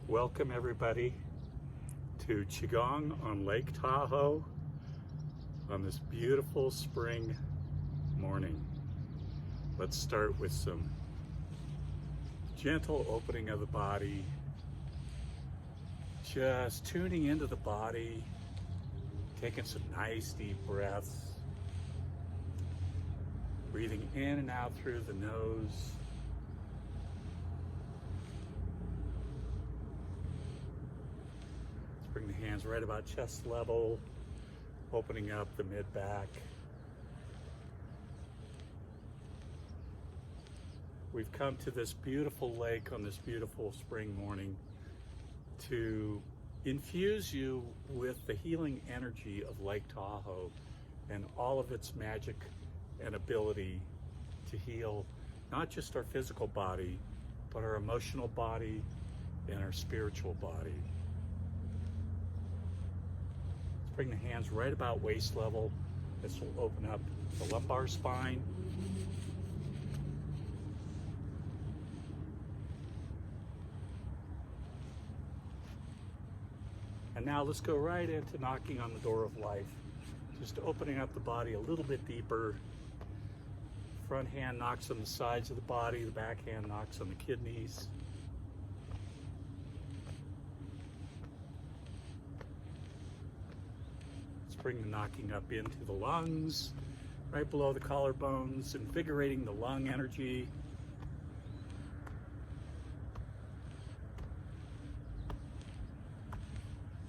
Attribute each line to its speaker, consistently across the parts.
Speaker 1: Welcome everybody to Qigong on Lake Tahoe on this beautiful spring morning. Let's start with some gentle opening of the body, just tuning into the body, taking some nice deep breaths, breathing in and out through the nose. Bring the hands right about chest level, opening up the mid-back. We've come to this beautiful lake on this beautiful spring morning to infuse you with the healing energy of Lake Tahoe and all of its magic and ability to heal not just our physical body, but our emotional body and our spiritual body. Bring the hands right about waist level. This will open up the lumbar spine. And now let's go right into knocking on the door of life. Just opening up the body a little bit deeper. Front hand knocks on the sides of the body, the back hand knocks on the kidneys. Bring the knocking up into the lungs, right below the collarbones, invigorating the lung energy.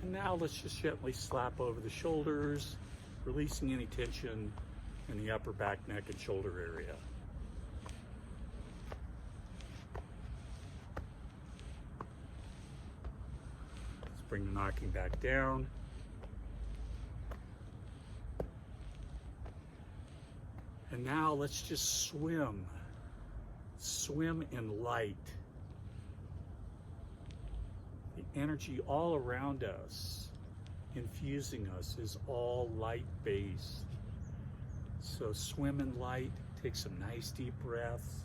Speaker 1: And now let's just gently slap over the shoulders, releasing any tension in the upper back, neck, and shoulder area. Let's bring the knocking back down. And now let's just swim in light. The energy all around us, infusing us, is all light-based. So swim in light, take some nice deep breaths.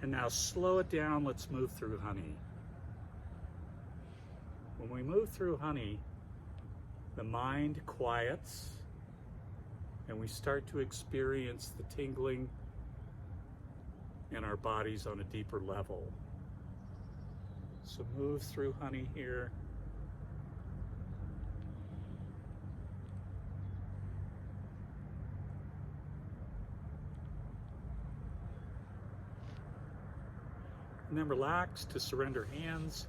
Speaker 1: And now slow it down, let's move through honey. When we move through honey, the mind quiets and we start to experience the tingling in our bodies on a deeper level. So move through honey here. And then relax to surrender hands,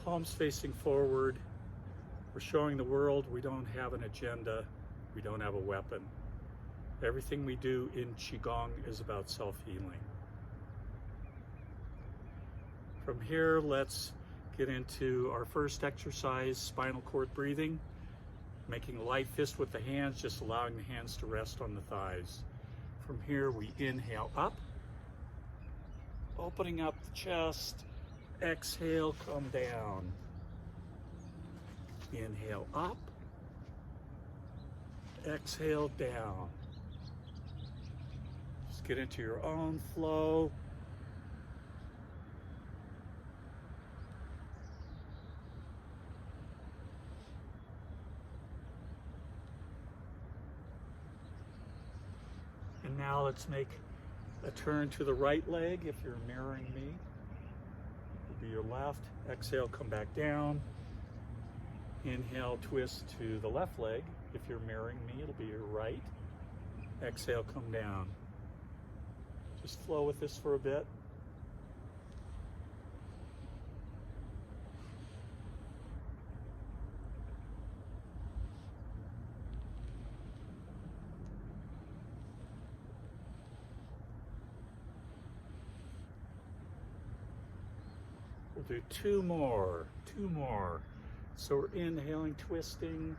Speaker 1: palms facing forward. We're showing the world we don't have an agenda, we don't have a weapon. Everything we do in Qigong is about self-healing. From here, let's get into our first exercise, spinal cord breathing. Making a light fist with the hands, just allowing the hands to rest on the thighs. From here, we inhale up. Opening up the chest, exhale, come down. Inhale up, exhale down. Just get into your own flow. And now let's make a turn to the right leg if you're mirroring me. It'll be your left. Exhale, come back down. Inhale, twist to the left leg. If you're mirroring me, it'll be your right. Exhale, come down. Just flow with this for a bit. We'll do two more. So we're inhaling, twisting.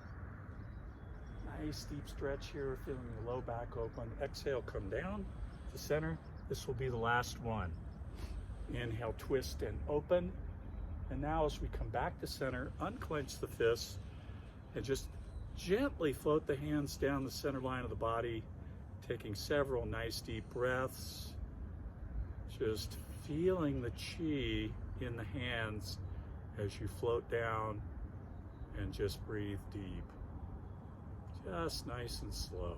Speaker 1: Nice deep stretch here, feeling the low back open. Exhale, come down to center. This will be the last one. Inhale, twist and open. And now as we come back to center, unclench the fists and just gently float the hands down the center line of the body, taking several nice deep breaths, just feeling the chi in the hands as you float down, and just breathe deep. Just nice and slow.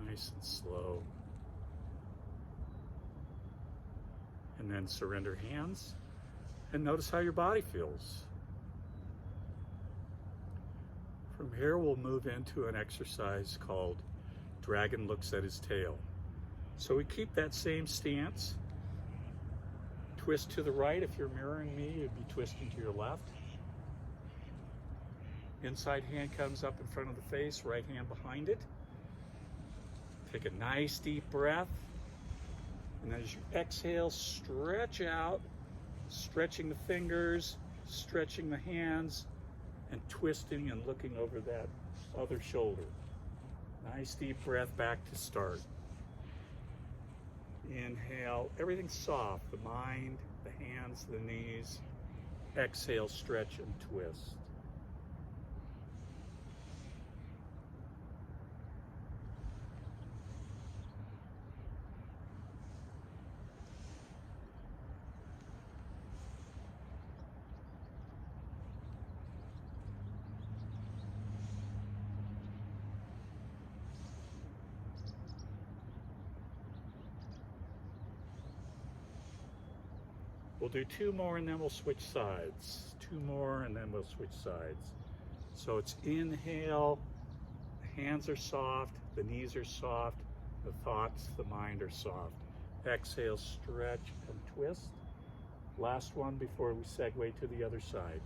Speaker 1: Nice and slow. And then surrender hands and notice how your body feels. From here, we'll move into an exercise called Dragon Looks at His Tail. So we keep that same stance. Twist to the right. If you're mirroring me, you'd be twisting to your left. Inside hand comes up in front of the face, right hand behind it. Take a nice deep breath. And then as you exhale, stretch out, stretching the fingers, stretching the hands, and twisting and looking over that other shoulder. Nice deep breath back to start. Inhale, everything's soft, the mind, the hands, the knees. Exhale, stretch and twist. We'll do two more and then we'll switch sides. Two more and then we'll switch sides. So it's inhale, the hands are soft, the knees are soft, the thoughts, the mind are soft. Exhale, stretch and twist. Last one before we segue to the other side.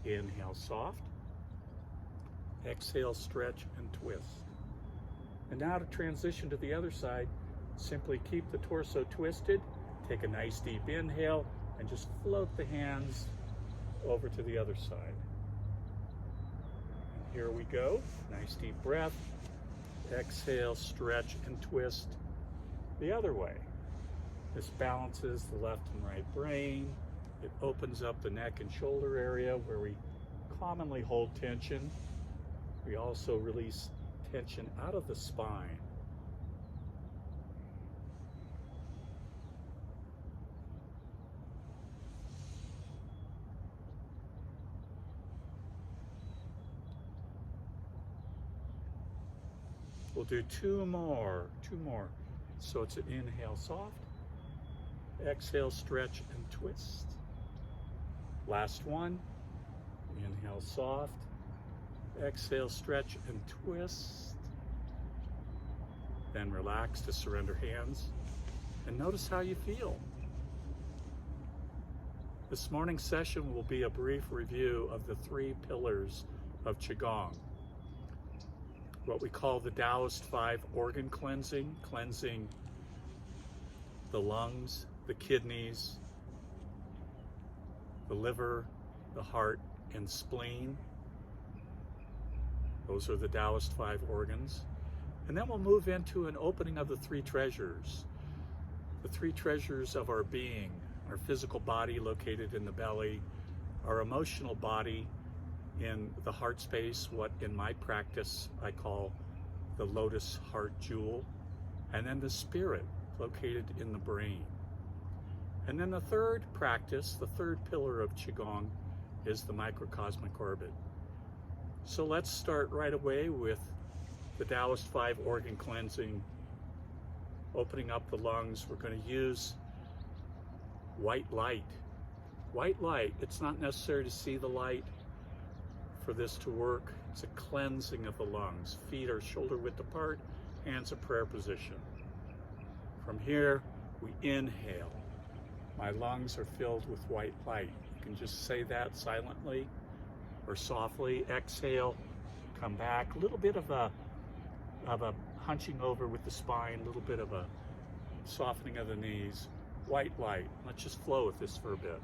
Speaker 1: Inhale, soft. Exhale, stretch and twist. And now to transition to the other side, simply keep the torso twisted. Take a nice deep inhale and just float the hands over to the other side. And here we go. Nice deep breath. Exhale, stretch and twist the other way. This balances the left and right brain. It opens up the neck and shoulder area where we commonly hold tension. We also release tension out of the spine. We'll do two more. So it's an inhale, soft. Exhale, stretch and twist. Last one. Inhale, soft. Exhale, stretch and twist. Then relax to surrender hands. And notice how you feel. This morning's session will be a brief review of the 3 pillars of Qigong. What we call the Taoist 5 organ cleansing, cleansing the lungs, the kidneys, the liver, the heart, and spleen. Those are the Taoist 5 organs. And then we'll move into an opening of the 3 treasures. The 3 treasures of our being, our physical body located in the belly, our emotional body in the heart space, what in my practice I call the lotus heart jewel, and then the spirit located in the brain. And then the third practice, the third pillar of Qigong, is the microcosmic orbit. So let's start right away with the Taoist 5 organ cleansing, opening up the lungs. We're going to use white light. White light, it's not necessary to see the light for this to work. It's a cleansing of the lungs. Feet are shoulder width apart, hands a prayer position. From here, we inhale. My lungs are filled with white light. You can just say that silently or softly. Exhale, come back. A little bit of a hunching over with the spine, a little bit of a softening of the knees. White light. Let's just flow with this for a bit.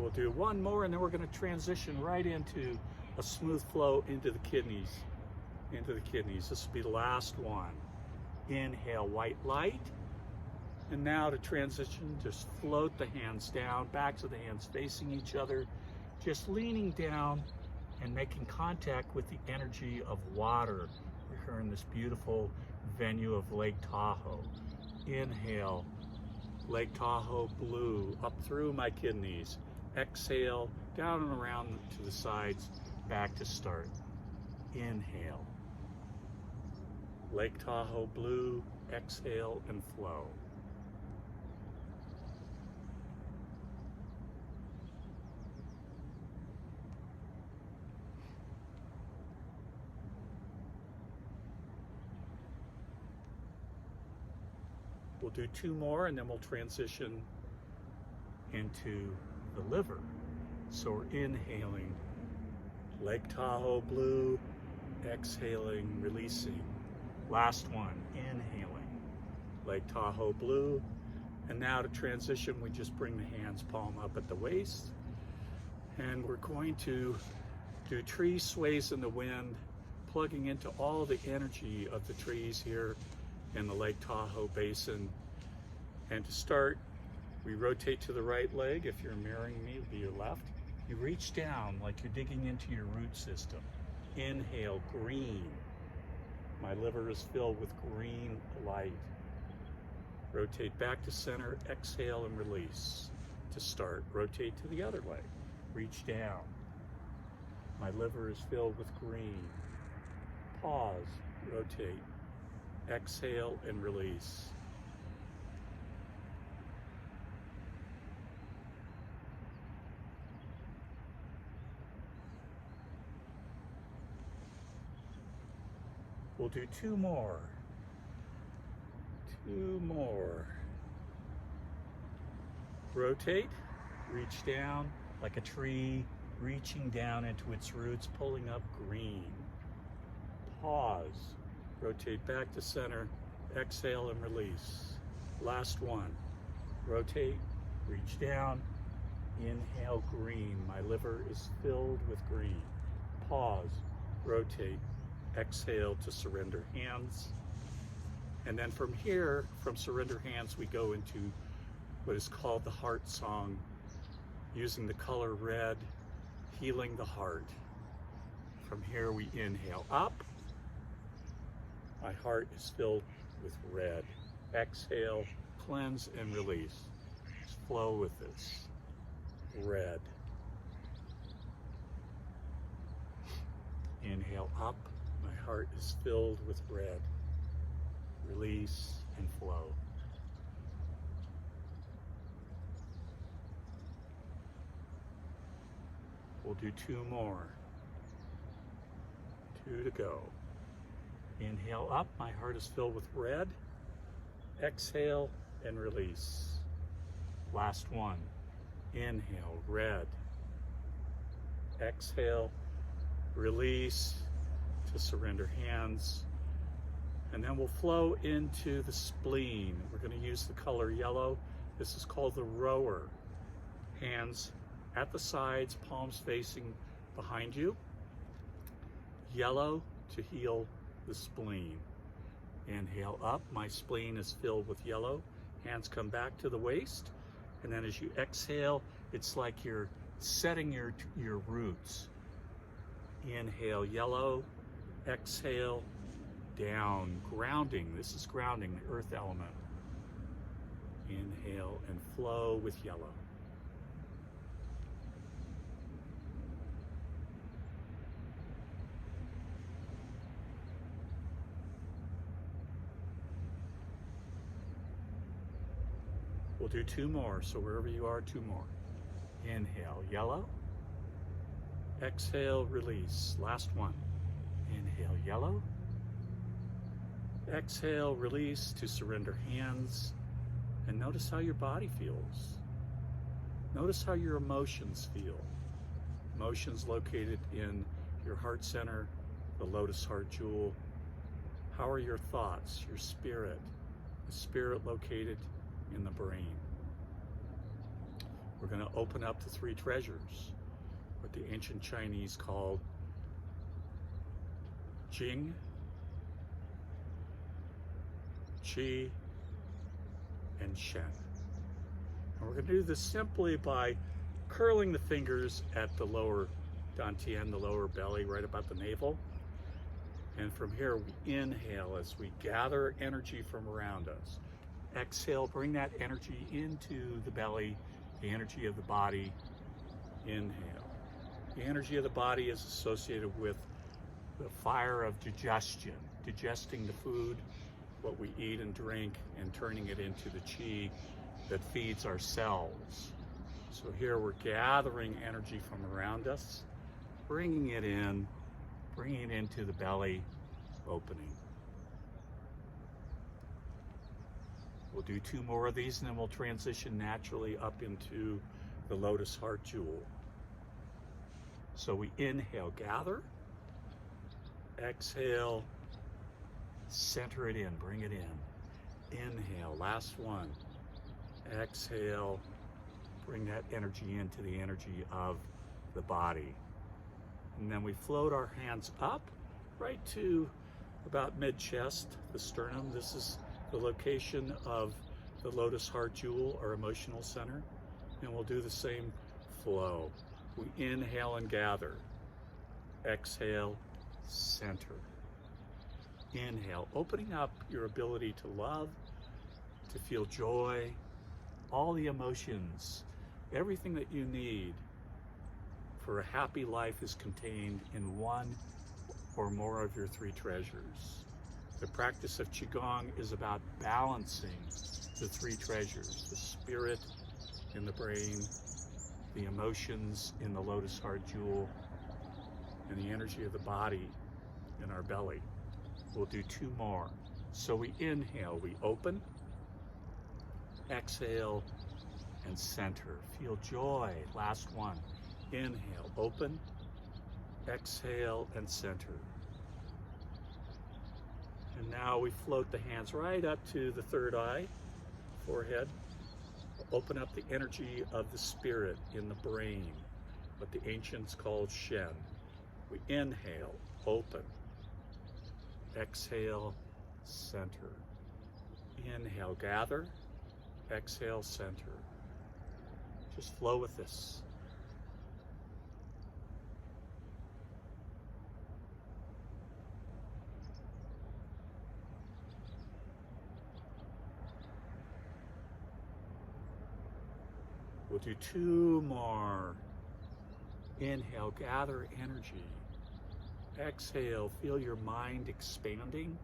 Speaker 1: We'll do one more, and then we're going to transition right into a smooth flow into the kidneys. This will be the last one. Inhale, white light. And now to transition, just float the hands down, backs of the hands facing each other, just leaning down and making contact with the energy of water. We're here in this beautiful venue of Lake Tahoe. Inhale, Lake Tahoe blue, up through my kidneys. Exhale, down and around to the sides, back to start. Inhale, Lake Tahoe blue, exhale and flow. We'll do two more, and then we'll transition into the liver. So we're inhaling, Lake Tahoe blue, exhaling, releasing. Last one, inhaling, Lake Tahoe blue. And now to transition, we just bring the hands palm up at the waist. And we're going to do tree sways in the wind, plugging into all the energy of the trees here in the Lake Tahoe basin. And to start, we rotate to the right leg. If you're mirroring me, it'll be your left. You reach down like you're digging into your root system. Inhale, green. My liver is filled with green light. Rotate back to center, exhale and release. To start, rotate to the other leg. Reach down. My liver is filled with green. Pause, rotate. Exhale and release. We'll do two more. Rotate, reach down like a tree, reaching down into its roots, pulling up green. Pause. Rotate back to center, exhale and release. Last one. Rotate, reach down, inhale green. My liver is filled with green. Pause, rotate, exhale to surrender hands. And then from here, from surrender hands, we go into what is called the heart song, using the color red, healing the heart. From here we inhale up. My heart is filled with red. Exhale, cleanse and release. Just flow with this. Red. Inhale up. My heart is filled with red. Release and flow. We'll do two more. Two to go. Inhale up, my heart is filled with red. Exhale and release. Last one. Inhale, red. Exhale, release to surrender hands. And then we'll flow into the spleen. We're going to use the color yellow. This is called the rower. Hands at the sides, palms facing behind you. Yellow to heal the spleen. Inhale up, my spleen is filled with yellow. Hands come back to the waist. And then as you exhale, it's like you're setting your roots. Inhale, yellow. Exhale, down, grounding. This is grounding, the earth element. Inhale and flow with yellow. We'll do two more, so wherever you are, two more. Inhale, yellow. Exhale, release. Last one. Inhale, yellow. Exhale, release to surrender hands. And notice how your body feels. Notice how your emotions feel. Emotions located in your heart center, the lotus heart jewel. How are your thoughts, your spirit? The spirit located in the brain. We're going to open up the three treasures, what the ancient Chinese called Jing, Qi, and Shen. And we're going to do this simply by curling the fingers at the lower dantian, the lower belly, right about the navel. And from here, we inhale as we gather energy from around us. Exhale, bring that energy into the belly, the energy of the body. Inhale. The energy of the body is associated with the fire of digestion, digesting the food, what we eat and drink, and turning it into the qi that feeds our cells. So here we're gathering energy from around us, bringing it in, bringing it into the belly, opening. We'll do 2 more of these and then we'll transition naturally up into the lotus heart jewel. So we inhale, gather, exhale, center it in, bring it in. Inhale, last one. Exhale, bring that energy into the energy of the body. And then we float our hands up right to about mid-chest, the sternum. This is the location of the lotus heart jewel, our emotional center. And we'll do the same flow. We inhale and gather. Exhale, center. Inhale, opening up your ability to love, to feel joy, all the emotions, everything that you need for a happy life is contained in one or more of your 3 treasures. The practice of Qigong is about balancing the 3 treasures, the spirit in the brain, the emotions in the lotus heart jewel, and the energy of the body in our belly. We'll do 2 more. So we inhale, we open, exhale, and center. Feel joy. Last one. Inhale, open, exhale, and center. And now we float the hands right up to the 3rd eye, forehead. Open up the energy of the spirit in the brain, what the ancients called Shen. We inhale, open, exhale, center. Inhale, gather, exhale, center. Just flow with this. We'll do 2 more. Inhale, gather energy. Exhale, feel your mind expanding,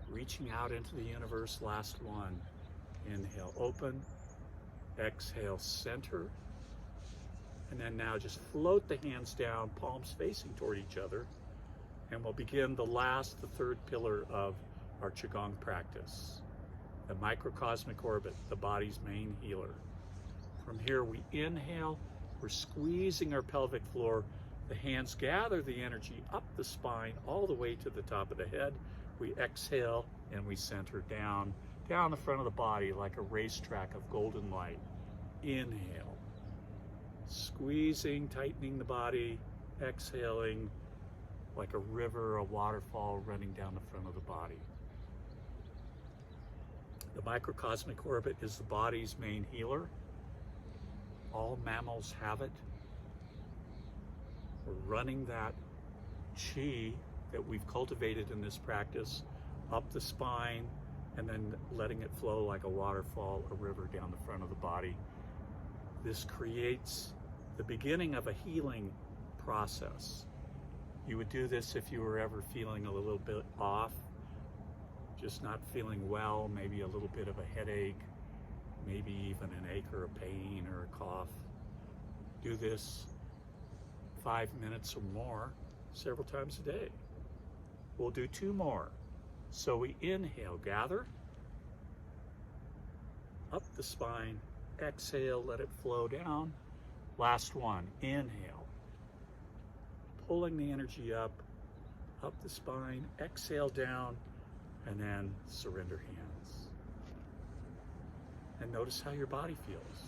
Speaker 1: reaching out into the universe. Last one. Inhale, open. Exhale, center. And then now just float the hands down, palms facing toward each other. And we'll begin the 3rd pillar of our Qigong practice, the microcosmic orbit, the body's main healer. From here, we inhale, we're squeezing our pelvic floor. The hands gather the energy up the spine all the way to the top of the head. We exhale and we center down the front of the body like a racetrack of golden light. Inhale, squeezing, tightening the body, exhaling like a river, a waterfall running down the front of the body. The microcosmic orbit is the body's main healer. All mammals have it. We're running that qi that we've cultivated in this practice up the spine and then letting it flow like a waterfall, a river down the front of the body. This creates the beginning of a healing process. You would do this if you were ever feeling a little bit off, just not feeling well, maybe a little bit of a headache, maybe even an ache or a pain or a cough. Do this 5 minutes or more, several times a day. We'll do 2 more. So we inhale, gather, up the spine, exhale, let it flow down. Last one, inhale, pulling the energy up the spine, exhale down, and then surrender hands. And notice how your body feels.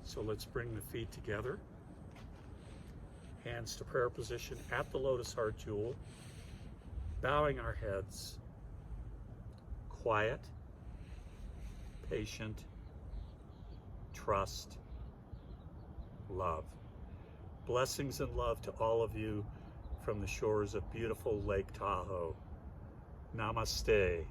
Speaker 1: So let's bring the feet together. Hands to prayer position at the Lotus Heart Jewel. Bowing our heads. Quiet, patient, trust, love. Blessings and love to all of you from the shores of beautiful Lake Tahoe. Namaste.